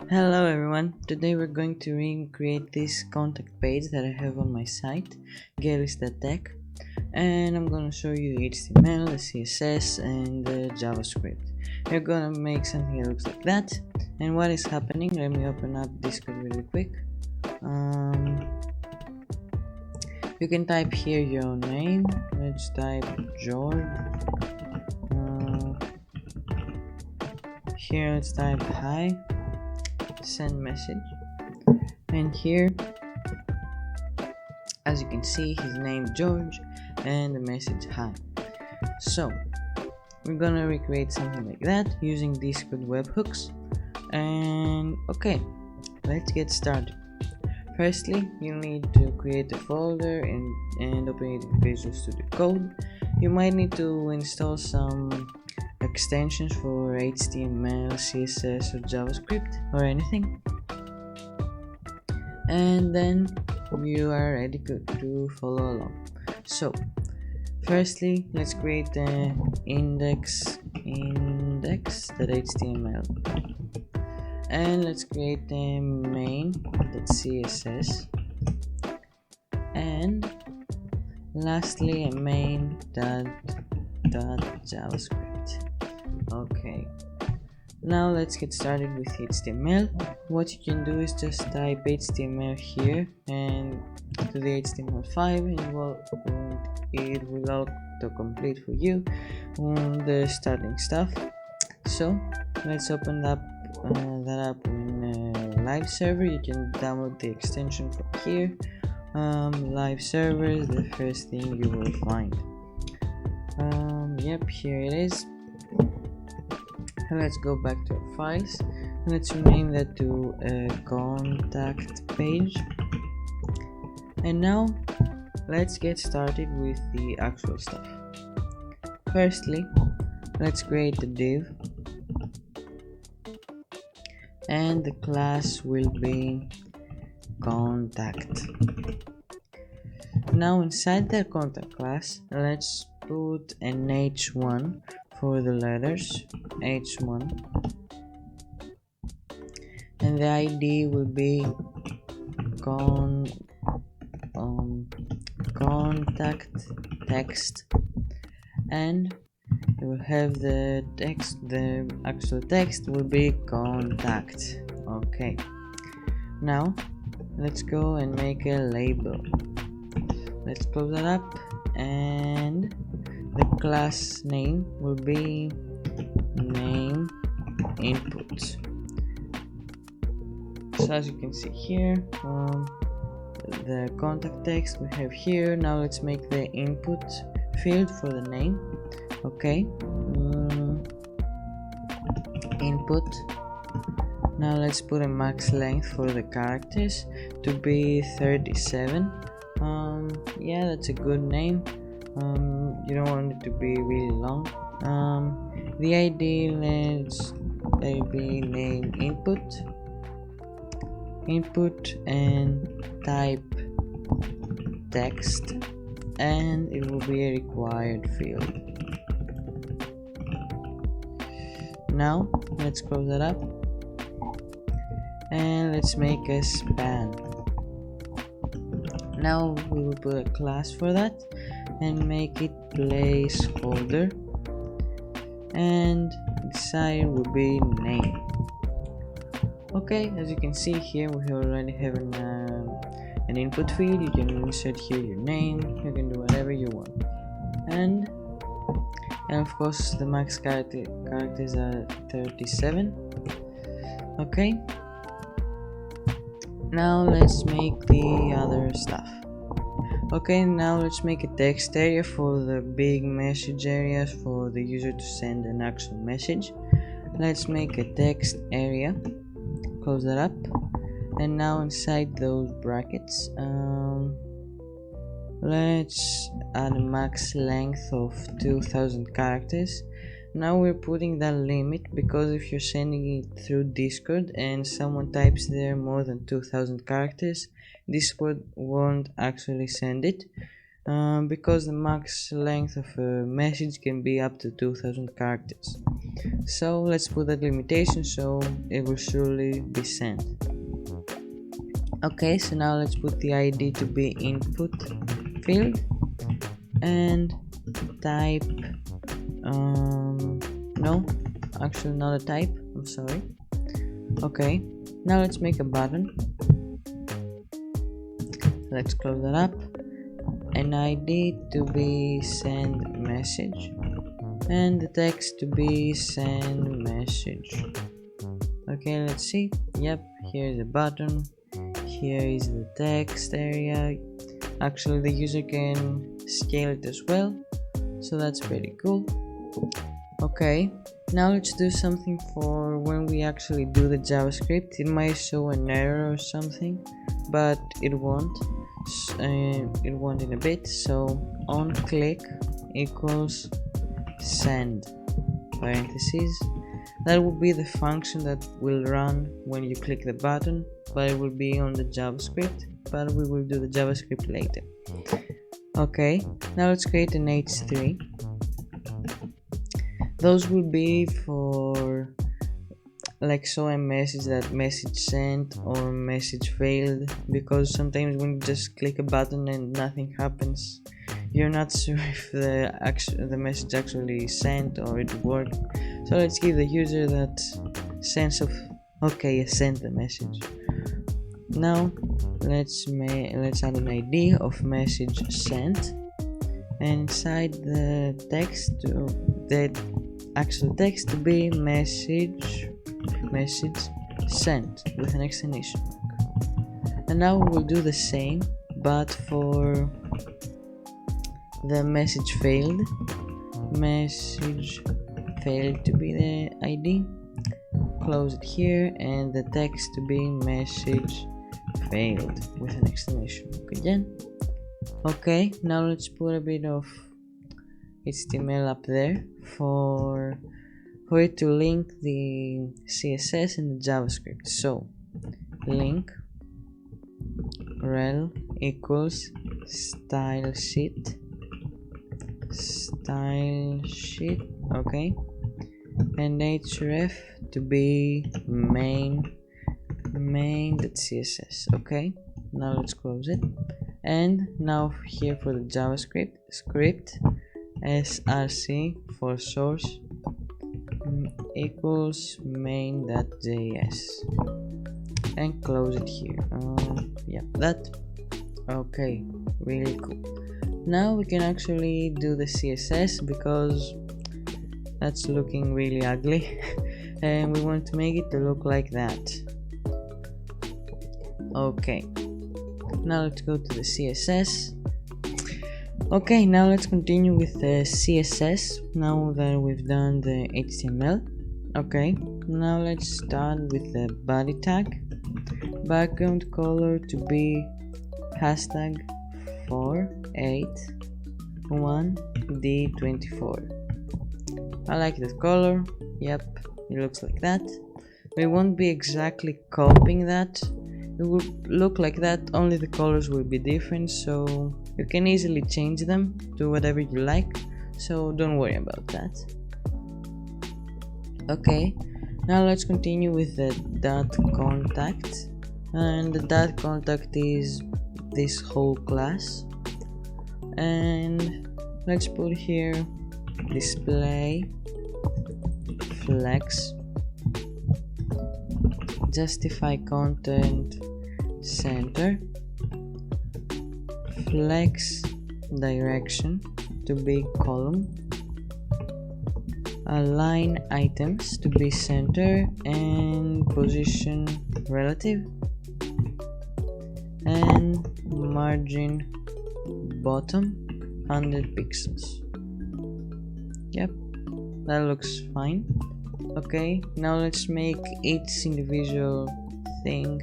Hello everyone, today we're going to recreate this contact page that I have on my site, Tech, and I'm going to show you the HTML, the CSS and the JavaScript. We're going to make something that looks like that, and what is happening, let me open up Discord really quick. You can type here your name, let's type George. Here let's type hi, send message, and here as you can see his name George and the message hi. So we're gonna recreate something like that using Discord webhooks, and okay, let's get started. Firstly, you need to create a folder and open it in Visual Studio Code. You might need to install some extensions for HTML, CSS or JavaScript or anything, and then you are ready to follow along. So firstly, let's create the index.html, and let's create the main.css, and lastly a main.javascript. Okay, now let's get started with HTML. What you can do is just type HTML here and to the HTML5, and it will autocomplete for you the starting stuff. So let's open that up in a live server. You can download the extension from here. Live server is the first thing you will find. Yep, here it is. Let's go back to our files. Let's rename that to a contact page. And now let's get started with the actual stuff. Firstly, let's create a div, and the class will be contact. Now inside the contact class, let's put an h1 for the letters, h1, and the ID will be contact text, and it will have the actual text will be contact. Okay, now let's go and make a label. Let's close that up, and the class name will be name input. So as you can see here, the contact text we have here. Now let's make the input field for the name. Okay, input. Now let's put a max length for the characters to be 37. Yeah, that's a good name. You don't want it to be really long. The ID, let's be name input and type text, and it will be a required field. Now let's close that up, and let's make a span. Now we will put a class for that and make it placeholder, and inside will be name. Okay, as you can see here, we already have an input field. You can insert here your name, you can do whatever you want, and of course the max characters are 37. Okay, now let's make the other stuff. Okay, now let's make a text area for the big message areas for the user to send an actual message. Let's make a text area, close that up, and now inside those brackets, let's add a max length of 2000 characters. Now we're putting that limit because if you're sending it through Discord and someone types there more than 2000 characters, Discord won't actually send it. because the max length of a message can be up to 2000 characters. So let's put that limitation so it will surely be sent. Okay, so now let's put the ID to be input field and type no, actually not a type, I'm sorry. Okay, now let's make a button. Let's close that up. An ID to be send message and the text to be send message. Okay, let's see. Yep, here's a button, here is the text area. Actually the user can scale it as well, so that's pretty cool. Okay, now let's do something for when we actually do the JavaScript. It might show an error or something, but it won't in a bit. So on click equals send parentheses. That will be the function that will run when you click the button, but it will be on the JavaScript, but we will do the JavaScript later. Okay, now let's create an h3. Those will be for like show a message that message sent or message failed, because sometimes when you just click a button and nothing happens, you're not sure if the message actually sent or it worked. So let's give the user that sense of okay, I sent the message. Now let's add an ID of message sent, and inside the text to the actual text to be message sent with an exclamation mark. And now we'll do the same, but for the message failed to be the ID. Close it here, and the text to be message failed with an exclamation mark again. Okay, now let's put a bit of HTML up there for it to link the CSS and the JavaScript. So link rel equals style sheet, okay, and href to be main.css. okay, now let's close it. And now here for the JavaScript script src for source equals main.js, and close it here. Yeah, that. Okay, really cool. Now we can actually do the CSS because that's looking really ugly and we want to make it to look like that. Okay, now let's go to the CSS. Okay, now let's continue with the CSS now that we've done the HTML. Okay, now let's start with the body tag. Background color to be hashtag 481D24. I like that color. Yep, it looks like that. We won't be exactly copying that. It will look like that, only the colors will be different, so you can easily change them to whatever you like, so don't worry about that. Okay, now let's continue with the .contact, and the .contact is this whole class, and let's put here display flex justify content center flex direction to be column, align items to be center and position relative, and margin bottom 100 pixels. Yep, that looks fine. Okay, now let's make each individual thing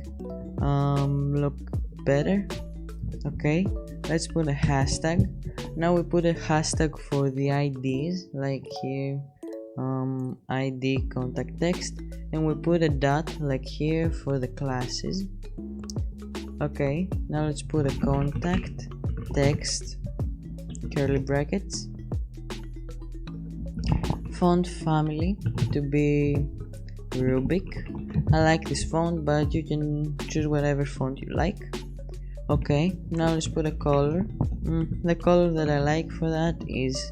look better. Okay, let's put a hashtag. Now we put a hashtag for the IDs, like here ID contact text, and we put a dot like here for the classes. Okay, now let's put a contact text curly brackets, font family to be Rubik. I like this font, but you can choose whatever font you like. Okay, now let's put a color. The color that I like for that is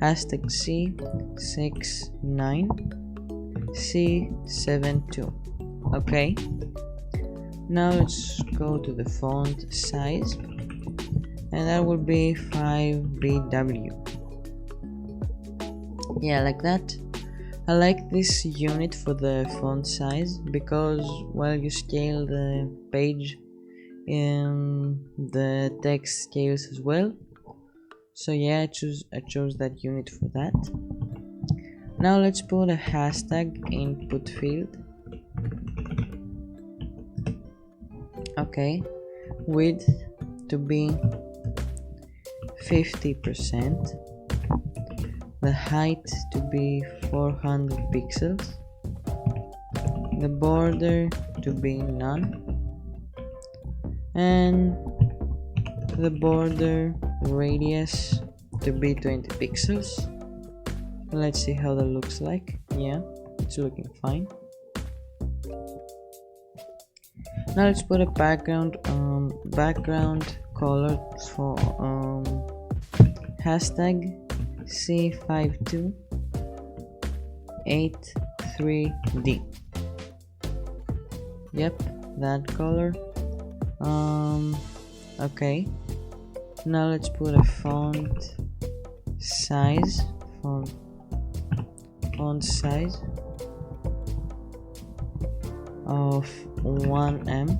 #C69C72. Okay, now let's go to the font size, and that will be 5BW. Yeah, like that. I like this unit for the font size because while you scale the page, the text scales as well. So yeah, I chose that unit for that. Now let's put a hashtag input field. Okay, width to be 50%, the height to be 400 pixels, the border to be none, and the border radius to be 20 pixels. Let's see how that looks like. Yeah, it's looking fine. Now let's put a background color for hashtag C5283D. Yep, that color. Okay, now let's put a font size of 1M,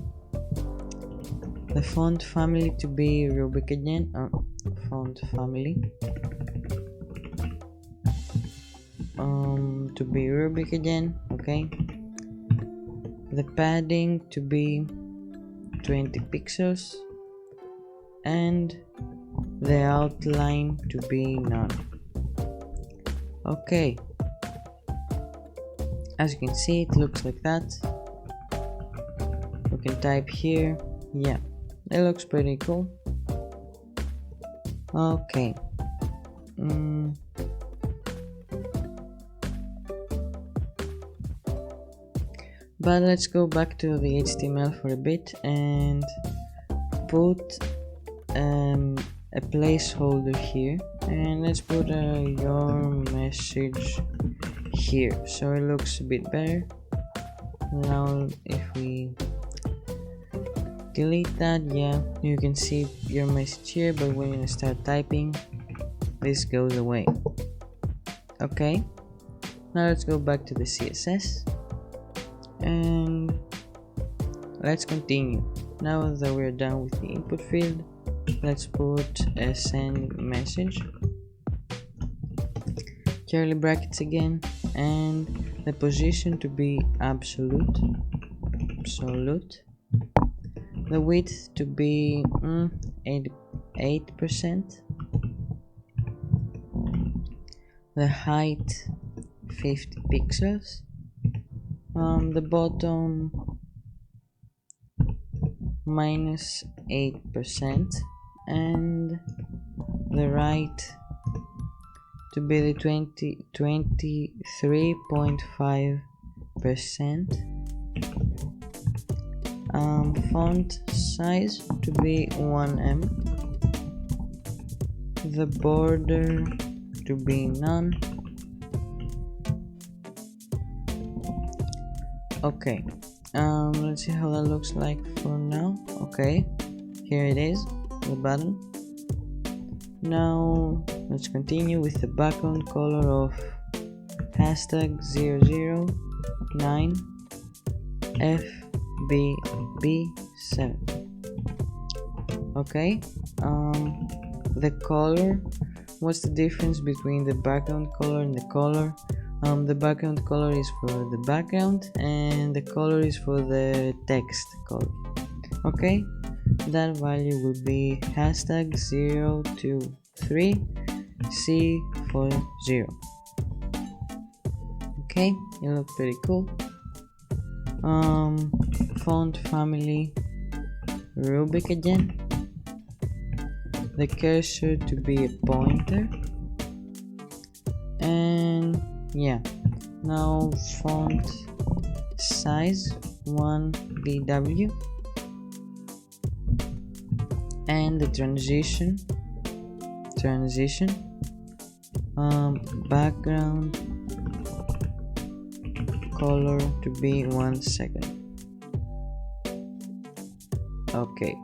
the font family to be Rubik again. Font family to be Rubik again. Okay, the padding to be 20 pixels, and the outline to be none. Okay, as you can see, it looks like that. We can type here. Yeah, it looks pretty cool. Okay, but let's go back to the HTML for a bit and put a placeholder here, and let's put your message here so it looks a bit better. Now if we delete that, yeah, you can see your message here, but when you start typing, this goes away. Okay, now let's go back to the CSS and let's continue. Now that we're done with the input field, let's put a send message, curly brackets again, and the position to be absolute, the width to be 8%, the height 50 pixels, the bottom -8%, and the right to be the 23.5%, font size to be 1M, the border to be none. Okay, let's see how that looks like for now. Okay, here it is, the button. Now let's continue with the background color of hashtag 009FBB7. Okay, the color, what's the difference between the background color and the color? The background color is for the background and the color is for the text color. Okay, that value will be hashtag 023C40. Okay, it looks pretty cool. Font family Rubik again. the cursor to be a pointer, and yeah, now font size 1 pw, and the transition background color to be 1 second. Okay,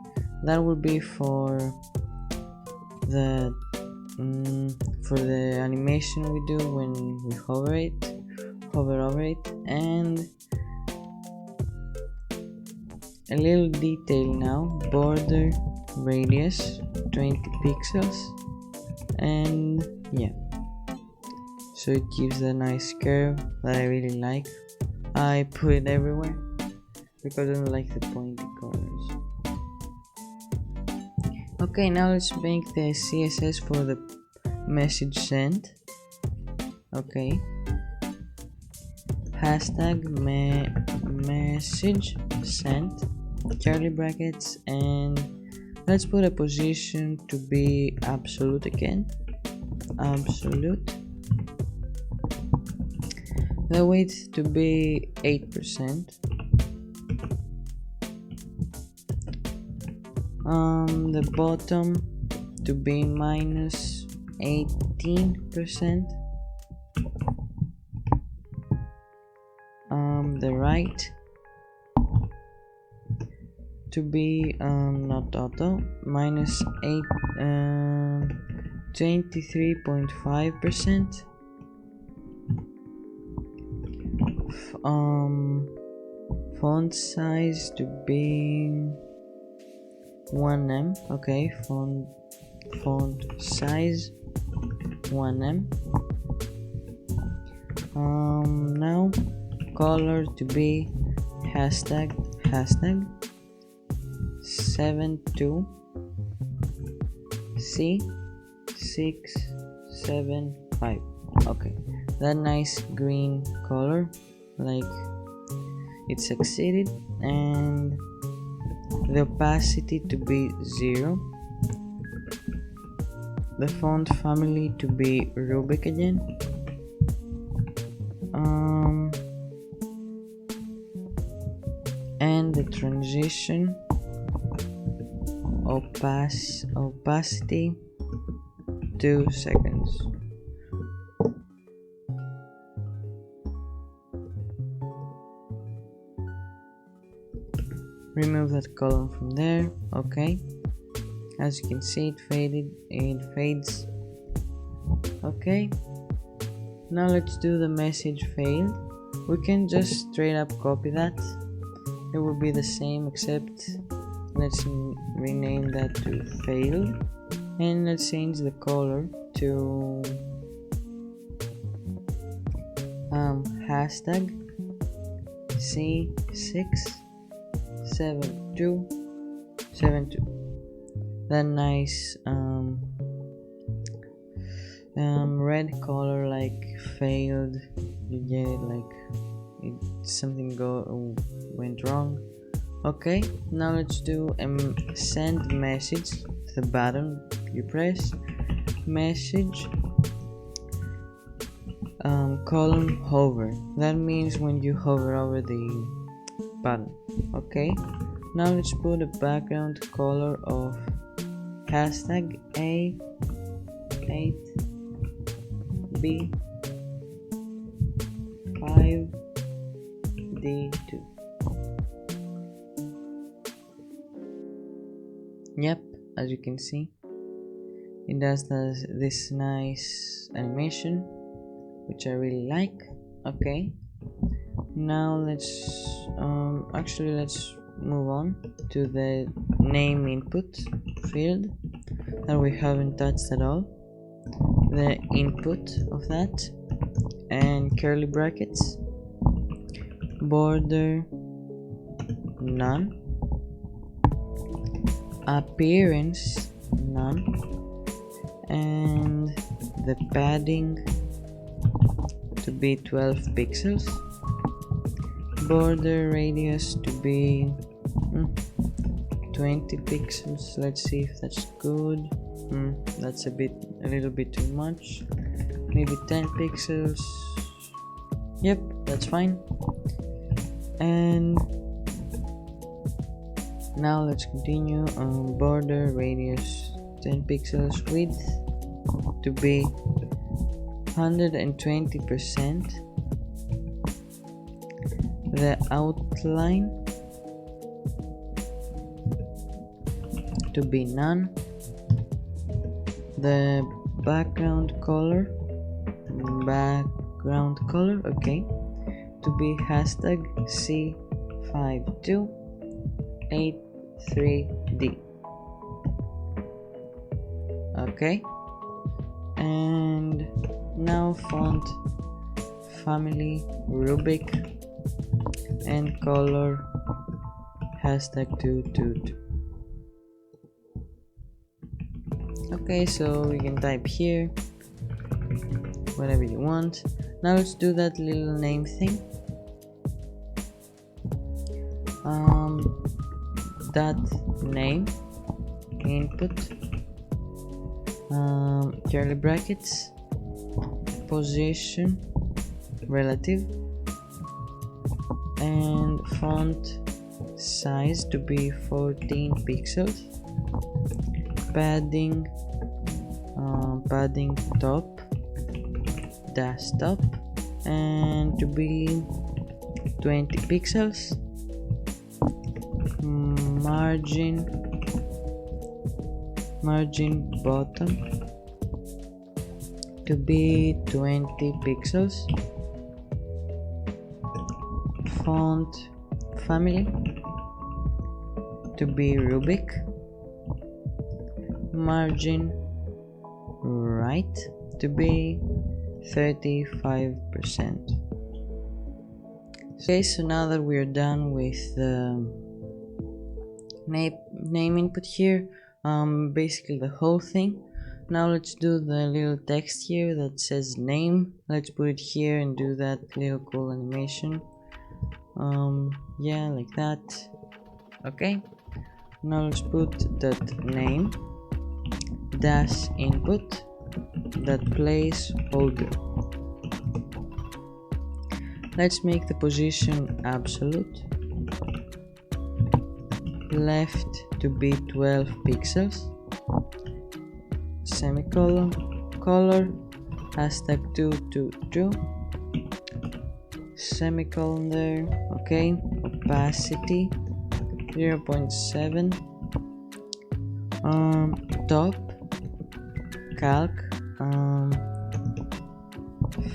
that will be for the animation we do when we hover over it. And a little detail now, border radius 20 pixels, and yeah, so it gives a nice curve that I really like. I put it everywhere because I don't like the pointy corners. Okay, now let's make the CSS for the message sent. Okay, hashtag message sent, curly brackets, and let's put a position to be absolute again, absolute, the width to be 8%, the bottom to be minus 18%, the right to be not auto, minus 23.5%, font size to be 1em. Okay, font size 1em. Now color to be hashtag 72C675. Okay, that nice green color, like it succeeded. And the opacity to be 0, the font family to be Rubik again, and the transition opacity 2 seconds. Remove that column from there. Okay, as you can see, it fades. Okay, now let's do the message failed. We can just straight up copy that, it will be the same, except let's rename that to failed, and let's change the color to hashtag C67272. That nice red color, like failed, you get it, like something went wrong. Okay, now let's do send message. The button you press, message column hover. That means when you hover over the button. Okay, now let's put a background color of hashtag A8B5D2. Yep, as you can see, it does this nice animation, which I really like. Okay, now let's move on to the name input field that we haven't touched at all. The input of that, and curly brackets, border none, appearance none, and the padding to be 12 pixels, border radius to be 20 pixels. Let's see if that's good. That's a little bit too much. Maybe 10 pixels. Yep, that's fine. And now let's continue. Border radius 10 pixels, width to be 120%. The outline to be none. The background color, okay, to be hashtag C5283D. Okay, and now font family Rubik and color #222. Okay, so we can type here whatever you want. Now let's do that little name thing. That name input, curly brackets, position relative, and font size to be 14 pixels, padding top desktop, and to be 20 pixels, margin bottom to be 20 pixels, font family to be Rubik, margin right to be 35%. Okay, so now that we're done with the name input here, basically the whole thing, now let's do the little text here that says name. Let's put it here and do that little cool animation. Yeah, like that. Okay, now let's put that name dash input that placeholder. Let's make the position absolute, left to be 12 pixels, semicolon, color #222, semicolon there. Okay, opacity 0.7, top calc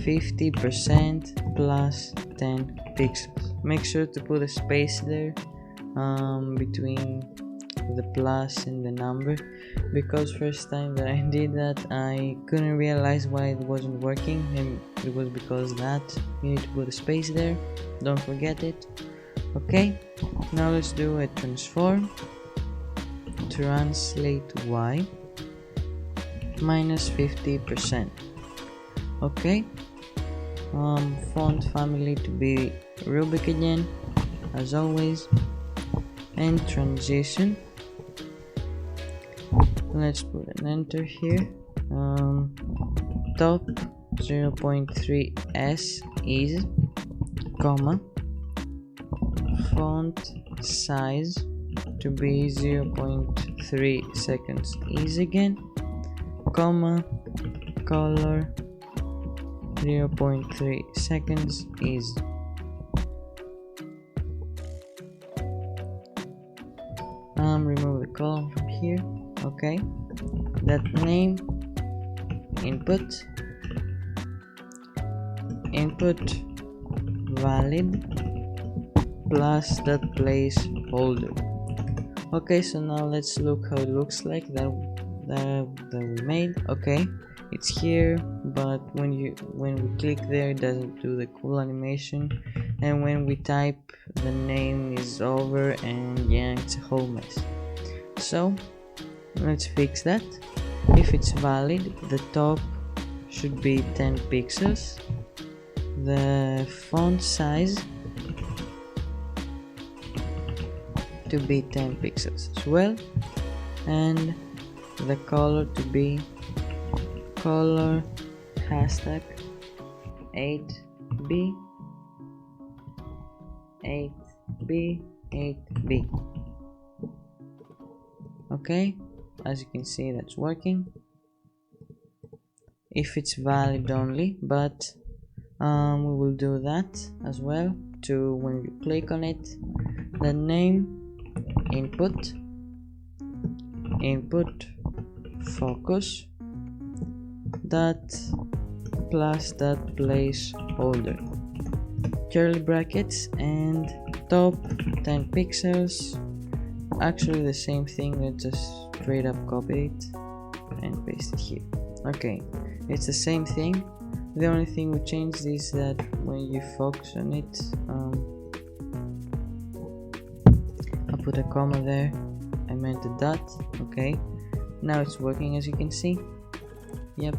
50% plus 10 pixels. Make sure to put a space there between the plus and the number, because first time that I did that I couldn't realize why it wasn't working, and it was because that you need to put a space there, don't forget it. Okay, now let's do a transform, translate y minus 50%. Okay, font family to be Rubik again as always, and transition, let's put an enter here. Top 0.3s is, comma, font size to be 0.3 seconds is again, comma, color 0.3 seconds is. Remove the column from here. Okay, that name input valid plus that placeholder. Okay, so now let's look how it looks like that we made. Okay, it's here, but when we click there it doesn't do the cool animation, and when we type the name is over, and yeah, it's a whole mess. So let's fix that. If it's valid, the top should be 10 pixels, the font size to be 10 pixels as well, and the color to be color hashtag 8b 8b 8b. Okay, as you can see, that's working if it's valid only, but we will do that as well. To when you click on it, the name input focus dot plus dot placeholder curly brackets and top 10 pixels. Actually the same thing, let's just straight up copy it and paste it here. Okay, it's the same thing. The only thing we changed is that when you focus on it, I put a comma there, I meant a dot. Okay, now it's working, as you can see. Yep,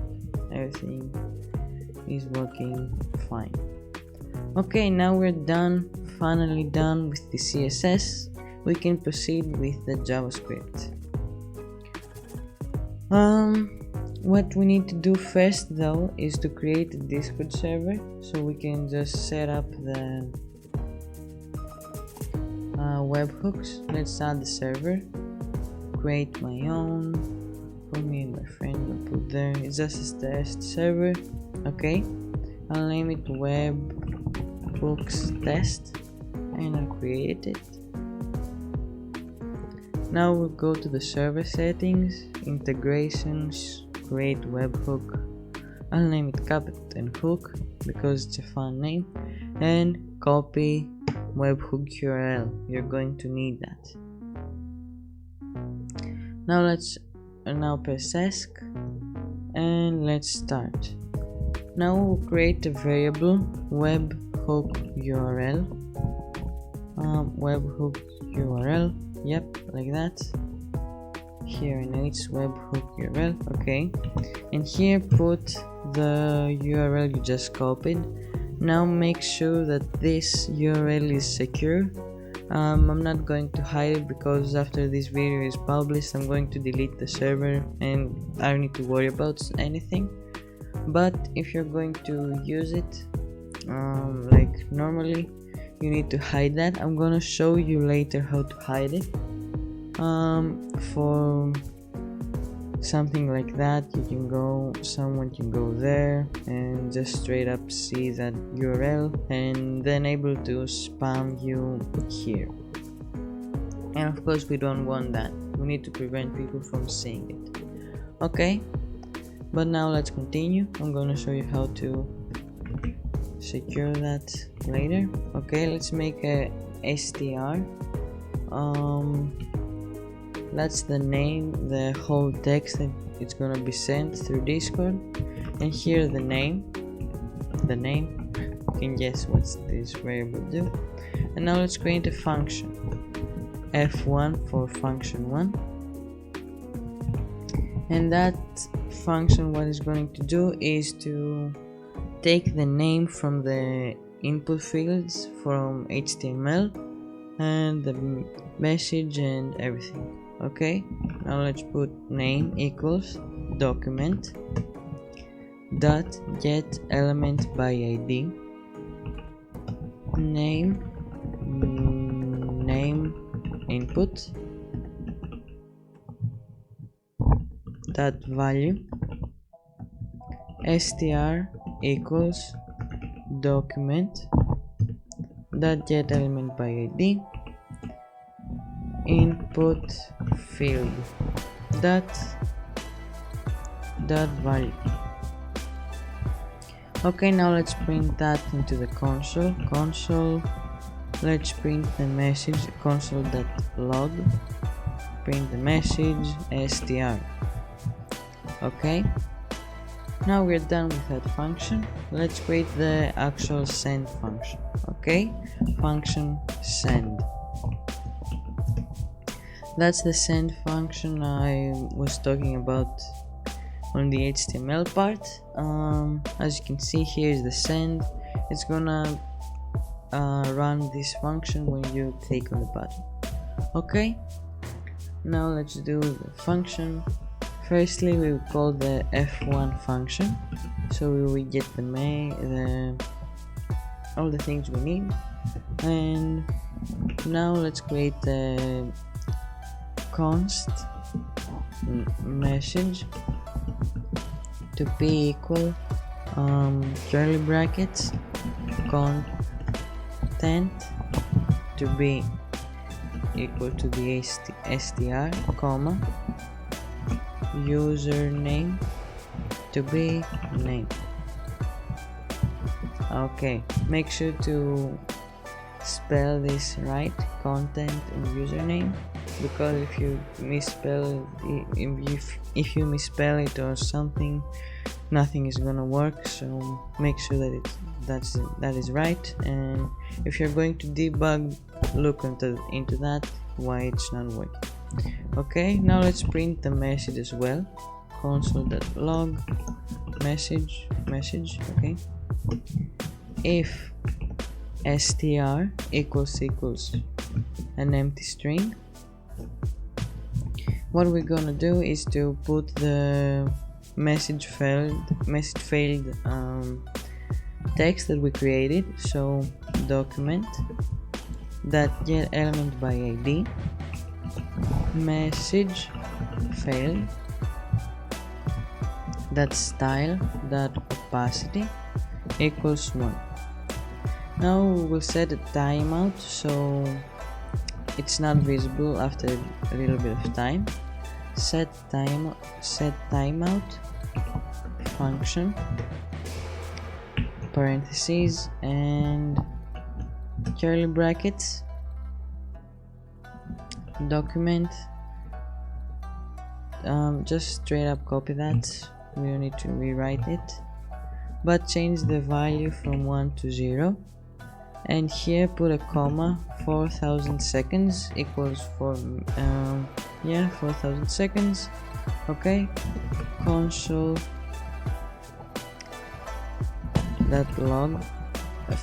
everything is working fine. Okay, now we're done, finally done with the CSS. We can proceed with the JavaScript. What we need to do first though is to create a Discord server, so we can just set up the webhooks. Let's add the server, create my own, for me and my friend, I'll put there, it's just a test server. Okay, I'll name it webhooks test and I'll create it. Now we'll go to the server settings, integrations, create webhook. I'll name it Captain Hook because it's a fun name, and copy webhook URL. You're going to need that. Now press ESC and let's start. Now we'll create a variable webhook URL. Webhook URL. Yep, like that. Here I know it's webhook URL. Okay, and here put the URL you just copied. Now make sure that this URL is secure. I'm not going to hide it because after this video is published I'm going to delete the server and I don't need to worry about anything. But if you're going to use it like normally, you need to hide that. I'm gonna show you later how to hide it. For something like that, someone can go there and just straight up see that URL and then able to spam you here. And of course we don't want that. We need to prevent people from seeing it. Okay, but now let's continue. I'm gonna show you how to secure that later. Okay, let's make a str. That's the name, the whole text that it's gonna be sent through Discord, and here the name. You can guess what this variable do. And now let's create a function. F1 for function1, and that function, what it's going to do is to take the name from the input fields from HTML and the message and everything. Okay, now let's put name equals document dot get element by ID, name input dot value, str equals document dot get element by ID, input field dot value. Okay, now let's print that into the console. Let's print the message console.log, print the message str. Okay, now we're done with that function. Let's create the actual send function. Okay, function send. That's the send function I was talking about on the HTML part. As you can see, here is the send. It's gonna run this function when you click on the button. Okay, now let's do the function Firstly, we will call the f1 function, so we will get all the things we need. And now let's create a const message to be equal curly brackets content to be equal to the str, comma, username to be name. Okay, make sure to spell this right, content and username, because if you misspell it or something, nothing is gonna work. So make sure that that is right, and if you're going to debug, look into that, why it's not working. Okay, now let's print the message as well. Console.log message. Okay, if str equals an empty string, what we're gonna do is to put the message failed text that we created. So document that get element by id message failed that style that opacity equals 1. Now we'll set a timeout so it's not visible after a little bit of time. Set timeout function parentheses and curly brackets document, just straight up copy that, we don't need to rewrite it, but change the value from 1 to 0, and here put a comma. 4000 seconds equals 4000 seconds. Okay, console.log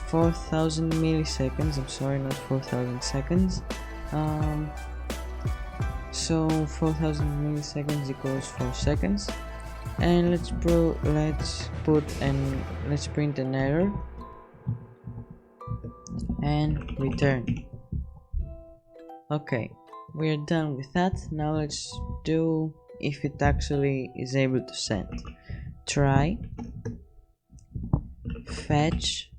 4000 milliseconds, I'm sorry, not 4000 seconds. So 4000 milliseconds equals 4 seconds, and let's print an error and return. Okay, we're done with that. Now let's do if it actually is able to send. Try fetch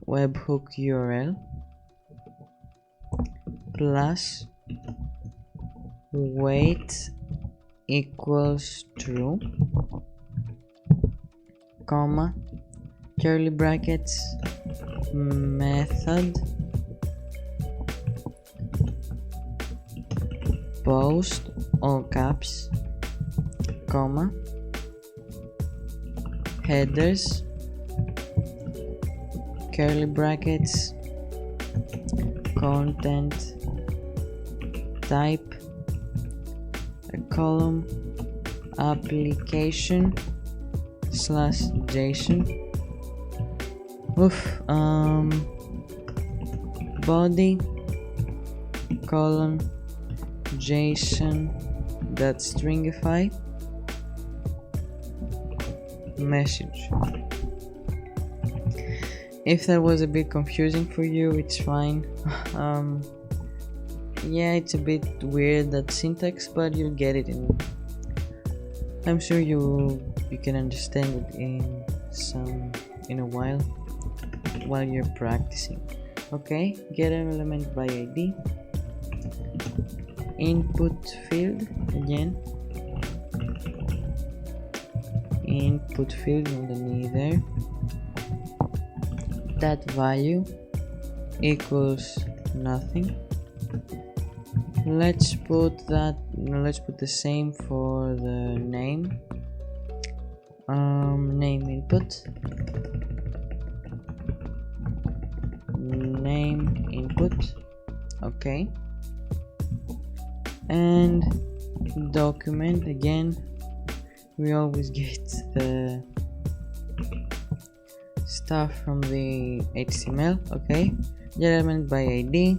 webhook URL plus weight equals true, comma, curly brackets, method post, all caps, comma, headers, curly brackets, content type, a column, application /JSON, body colon JSON that stringify message. If that was a bit confusing for you, it's fine. Yeah, it's a bit weird, that syntax, but you'll get it I'm sure you can understand it in a while you're practicing. Okay, get an element by id, input field, again input field underneath there, that value equals nothing. Let's put the same for the name. Name input, name input. Okay, and document, again we always get the stuff from the HTML. Okay, get element by id,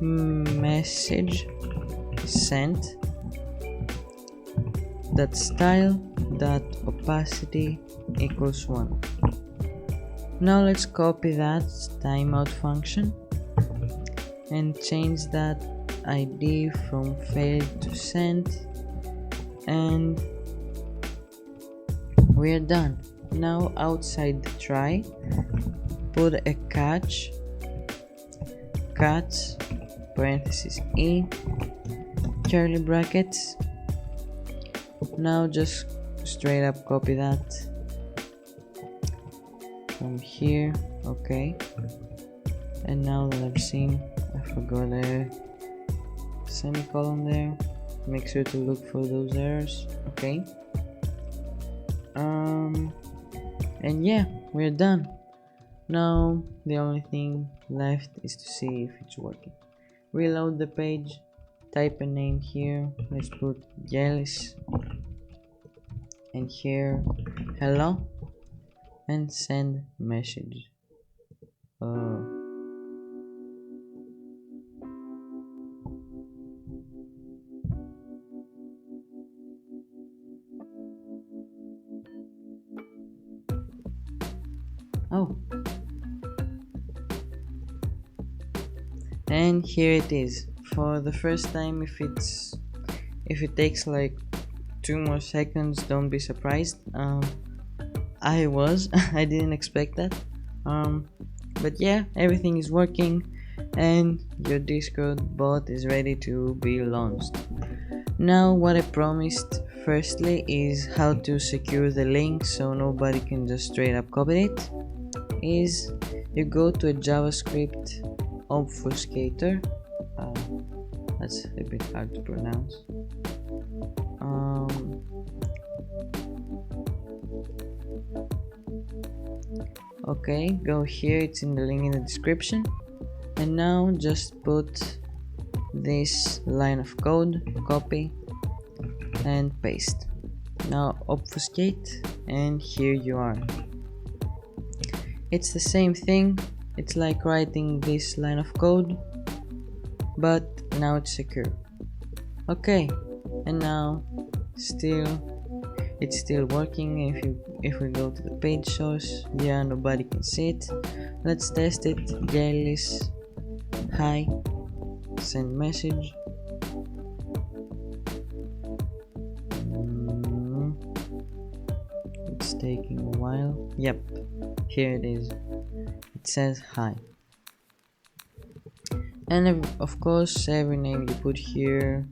message sent that style that opacity equals 1. Now let's copy that timeout function and change that ID from failed to sent, and we're done. Now outside the try, put a catch parenthesis e curly brackets. Now just straight up copy that from here. Okay, and now that I've seen, I forgot a semicolon there. Make sure to look for those errors. Okay, and yeah, we're done. Now the only thing left is to see if it's working. Reload the page, type a name here. Let's put Jealous, and here hello, and send message. Oh, and here it is. For the first time, if it takes like 2 more seconds, don't be surprised. I I didn't expect that. But yeah, everything is working and your Discord bot is ready to be launched. Now what I promised firstly is how to secure the link so nobody can just straight up copy it. Is you go to a JavaScript obfuscator. That's a bit hard to pronounce. Okay, go here, it's in the link in the description, and now just put this line of code, copy and paste. Now obfuscate, and here you are. It's the same thing, it's like writing this line of code, but now it's secure. Okay, and now it's still working. If we go to the page source, yeah, nobody can see it. Let's test it. Jealous, hi, send message. It's taking a while. Yep, here it is. It says hi. And of course, every name you put here,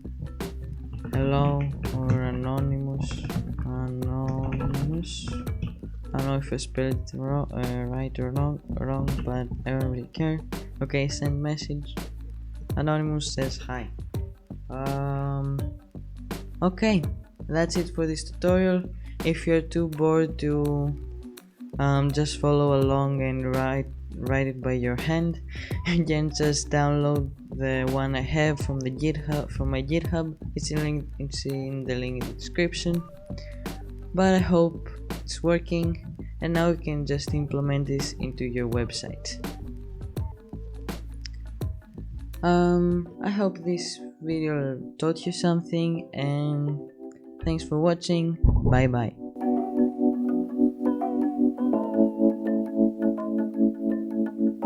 hello or anonymous. I don't know if I spelled it right or wrong, but I don't really care. Okay, send message. Anonymous says hi. Okay, that's it for this tutorial. If you're too bored to just follow along and write it by your hand, you can just download the one I have from my GitHub. It's in the link in the description. But I hope it's working, and now you can just implement this into your website. I hope this video taught you something, and thanks for watching. Bye bye.